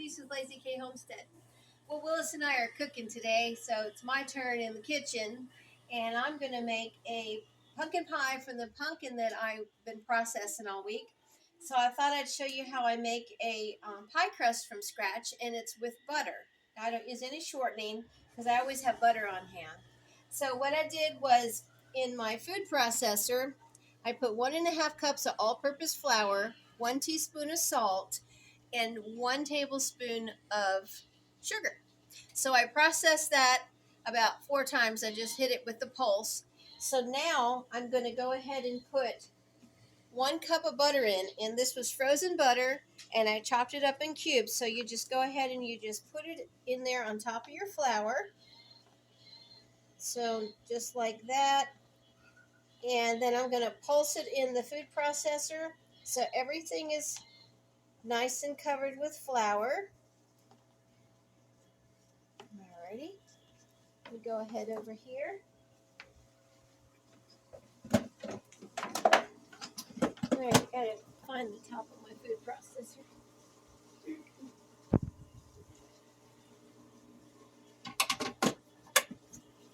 Recipes with Lazy K Homestead. Well, Willis and I are cooking today, so it's my turn in the kitchen, and I'm going to make a pumpkin pie from the pumpkin that I've been processing all week. So I thought I'd show you how I make a pie crust from scratch, and it's with butter. I don't use any shortening because I always have butter on hand. So what I did was, in my food processor, I put 1.5 cups of all-purpose flour, 1 teaspoon of salt, and 1 tablespoon of sugar. So I processed that about 4 times. I just hit it with the pulse. So now I'm going to go ahead and put 1 cup of butter in, and this was frozen butter, and I chopped it up in cubes. So you just go ahead and you just put it in there on top of your flour. So just like that. And then I'm going to pulse it in the food processor so everything is nice and covered with flour. Alrighty. We go ahead over here. Alright, gotta find the top of my food processor.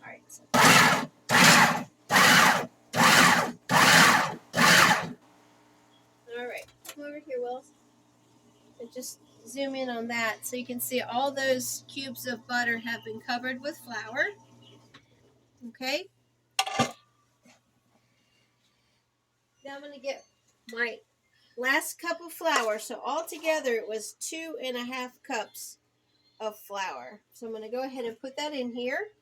Alright, so alright, come over here, Wills. And just zoom in on that so you can see all those cubes of butter have been covered with flour. Okay. Now I'm going to get my last cup of flour. So altogether it was 2.5 cups of flour. So I'm going to go ahead and put that in here.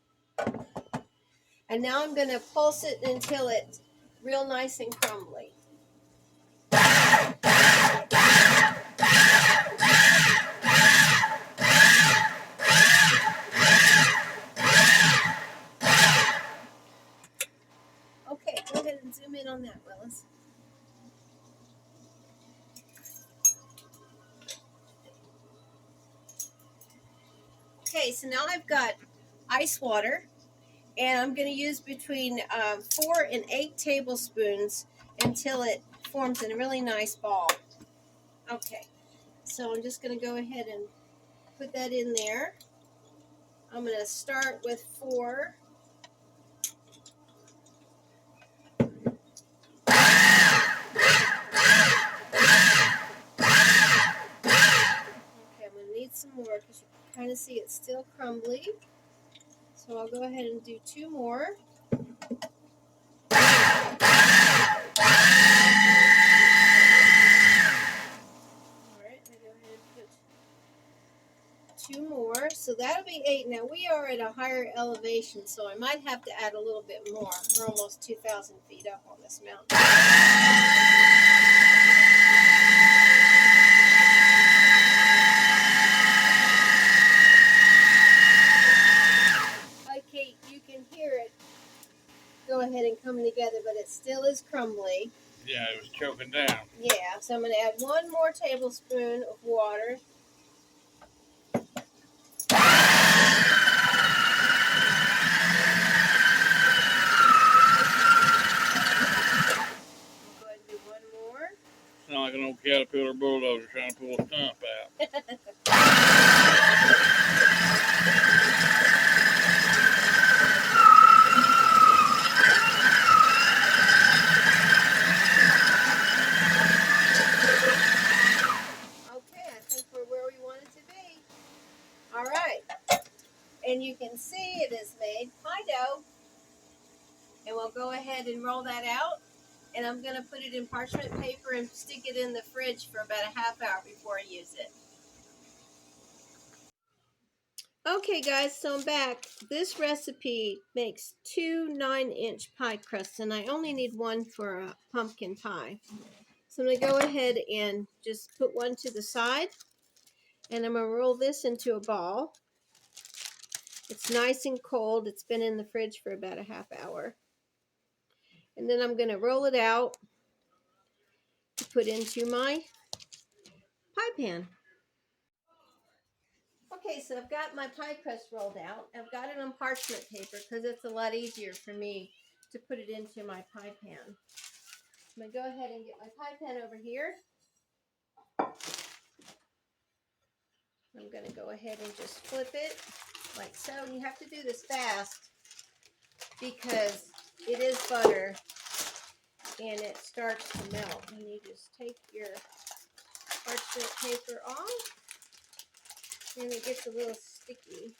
And now I'm going to pulse it until it's real nice and crumbly. Okay, go ahead and zoom in on that, Willis. Okay, so now I've got ice water, and I'm going to use between 4 and 8 tablespoons until it forms in a really nice ball. Okay, so I'm just going to go ahead and put that in there. I'm going to start with 4. Need some more because you can kind of see it's still crumbly. So I'll go ahead and do 2 more. Alright, I go ahead and put 2 more. So that'll be 8. Now we are at a higher elevation, so I might have to add a little bit more. We're almost 2,000 feet up on this mountain. You can hear it go ahead and come together, but it still is crumbly. Yeah, it was choking down. Yeah, so I'm going to add 1 more tablespoon of water. I'll go ahead and do 1 more. Sound like an old Caterpillar bulldozer trying to pull a stump out. And you can see it is made pie dough. And we'll go ahead and roll that out. And I'm going to put it in parchment paper and stick it in the fridge for about a half hour before I use it. Okay guys, so I'm back. This recipe makes 2 9-inch pie crusts, and I only need 1 for a pumpkin pie. So I'm going to go ahead and just put 1 to the side. And I'm going to roll this into a ball. It's nice and cold. It's been in the fridge for about a half hour. And then I'm going to roll it out to put into my pie pan. Okay, so I've got my pie crust rolled out. I've got it on parchment paper because it's a lot easier for me to put it into my pie pan. I'm going to go ahead and get my pie pan over here. I'm going to go ahead and just flip it like so. You have to do this fast because it is butter and it starts to melt. And you just take your parchment paper off and it gets a little sticky.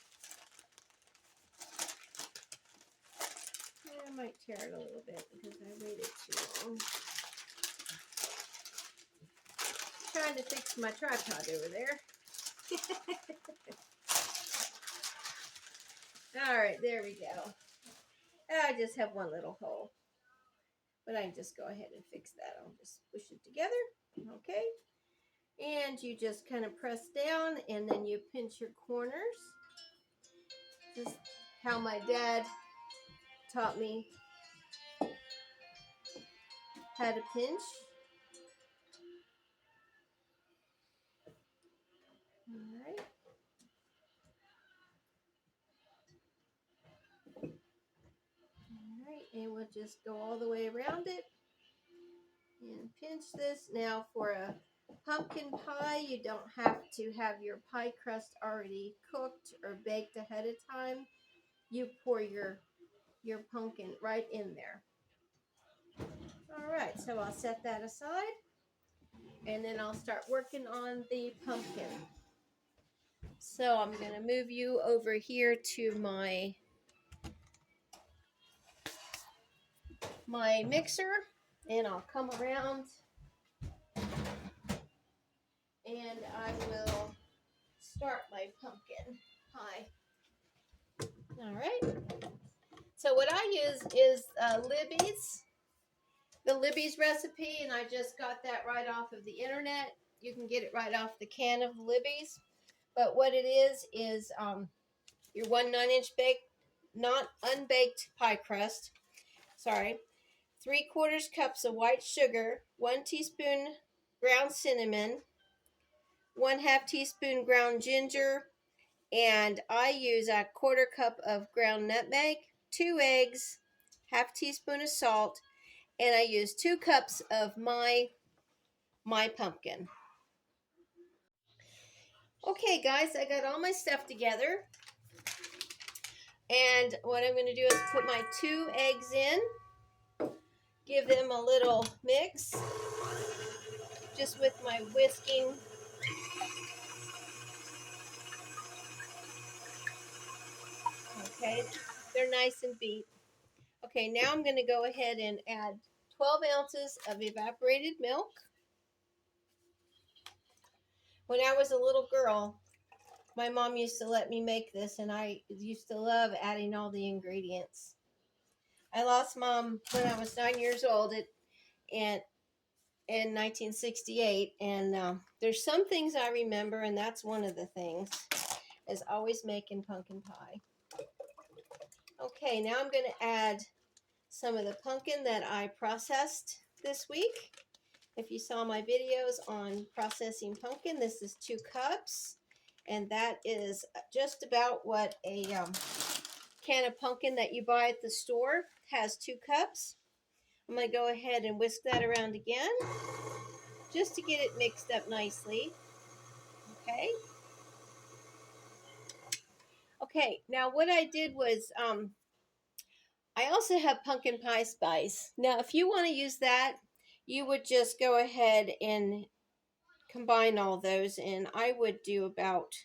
I might tear it a little bit because I waited too long. Trying to fix my tripod over there. All right, there we go. I just have one little hole, but I can just go ahead and fix that. I'll just push it together, okay? And you just kind of press down and then you pinch your corners. Just how my dad taught me how to pinch. All right. All right, and we'll just go all the way around it and pinch this. Now for a pumpkin pie, you don't have to have your pie crust already cooked or baked ahead of time. You pour your pumpkin right in there. All right, so I'll set that aside and then I'll start working on the pumpkin. So I'm going to move you over here to my mixer and I'll come around and I will start my pumpkin pie. All right. So what I use is Libby's, the Libby's recipe, and I just got that right off of the internet. You can get it right off the can of Libby's. But what it is your 1 9-inch not unbaked pie crust. Sorry. 3/4 cups of white sugar, 1 teaspoon ground cinnamon, 1/2 teaspoon ground ginger, and I use a 1/4 cup of ground nutmeg, 2 eggs, 1/2 teaspoon of salt, and I use 2 cups of my pumpkin. Okay, guys, I got all my stuff together. And what I'm going to do is put my 2 eggs in, give them a little mix, just with my whisking. Okay, they're nice and beat. Okay, now I'm going to go ahead and add 12 ounces of evaporated milk. When I was a little girl, my mom used to let me make this, and I used to love adding all the ingredients. I lost Mom when I was 9 years old in 1968, and there's some things I remember, and that's one of the things, is always making pumpkin pie. Okay, now I'm going to add some of the pumpkin that I processed this week. If you saw my videos on processing pumpkin, this is 2 cups, and that is just about what a can of pumpkin that you buy at the store has, 2 cups. I'm going to go ahead and whisk that around again just to get it mixed up nicely. Okay. Okay, now what I did was I also have pumpkin pie spice. Now, if you want to use that, you would just go ahead and combine all those, and I would do about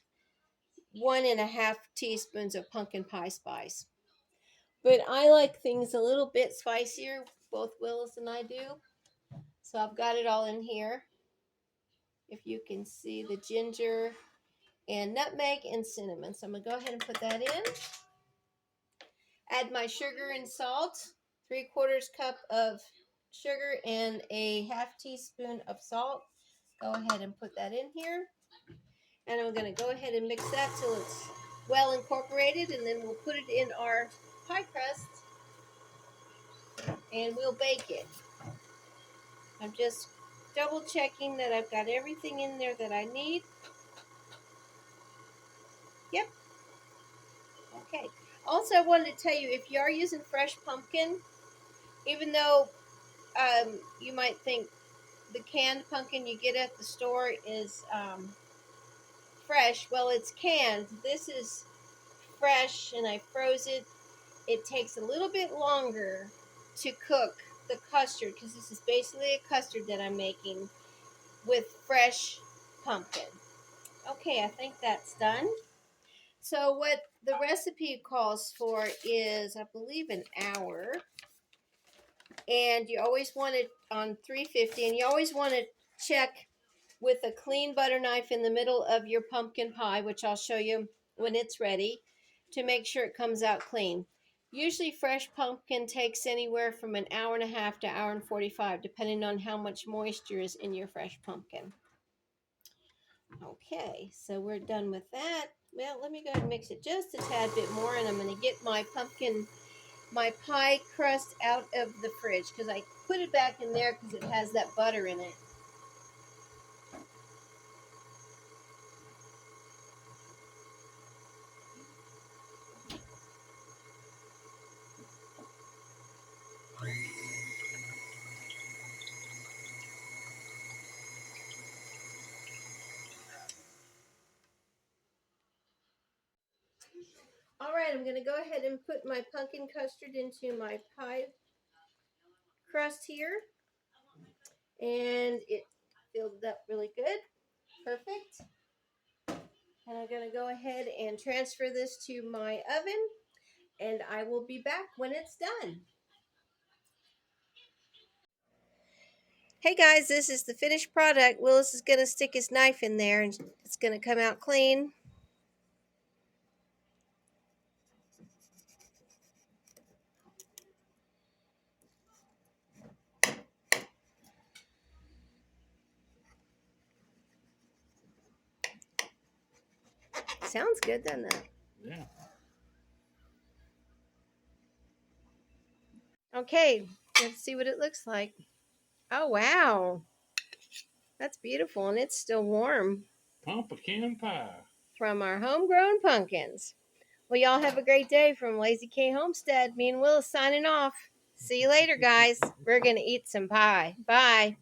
1.5 teaspoons of pumpkin pie spice. But I like things a little bit spicier, both Willis and I do. So I've got it all in here. If you can see the ginger and nutmeg and cinnamon. So I'm going to go ahead and put that in. Add my sugar and salt, 3/4 cup of sugar and a 1/2 teaspoon of salt. Go ahead and put that in here. And I'm going to go ahead and mix that till it's well incorporated, and then we'll put it in our pie crust and we'll bake it. I'm just double checking that I've got everything in there that I need. Yep. Okay. Also, I wanted to tell you, if you are using fresh pumpkin, even though you might think the canned pumpkin you get at the store is fresh. Well, it's canned. This is fresh, and I froze it. It takes a little bit longer to cook the custard because this is basically a custard that I'm making with fresh pumpkin. Okay, I think that's done. So what the recipe calls for is, I believe, an hour. And you always want it on 350, and you always want to check with a clean butter knife in the middle of your pumpkin pie, which I'll show you when it's ready, to make sure it comes out clean. Usually fresh pumpkin takes anywhere from an hour and a half to hour and 45, depending on how much moisture is in your fresh pumpkin. Okay, so we're done with that. Well, let me go ahead and mix it just a tad bit more, and I'm going to get my pie crust out of the fridge because I put it back in there because it has that butter in it. All right, I'm going to go ahead and put my pumpkin custard into my pie crust here. And it filled up really good. Perfect. And I'm going to go ahead and transfer this to my oven. And I will be back when it's done. Hey guys, this is the finished product. Willis is going to stick his knife in there and it's going to come out clean. Sounds good, doesn't it? Yeah. Okay, let's see what it looks like. Oh, wow. That's beautiful, and it's still warm. Pumpkin pie. From our homegrown pumpkins. Well, y'all have a great day from Lazy K Homestead. Me and Willis signing off. See you later, guys. We're going to eat some pie. Bye.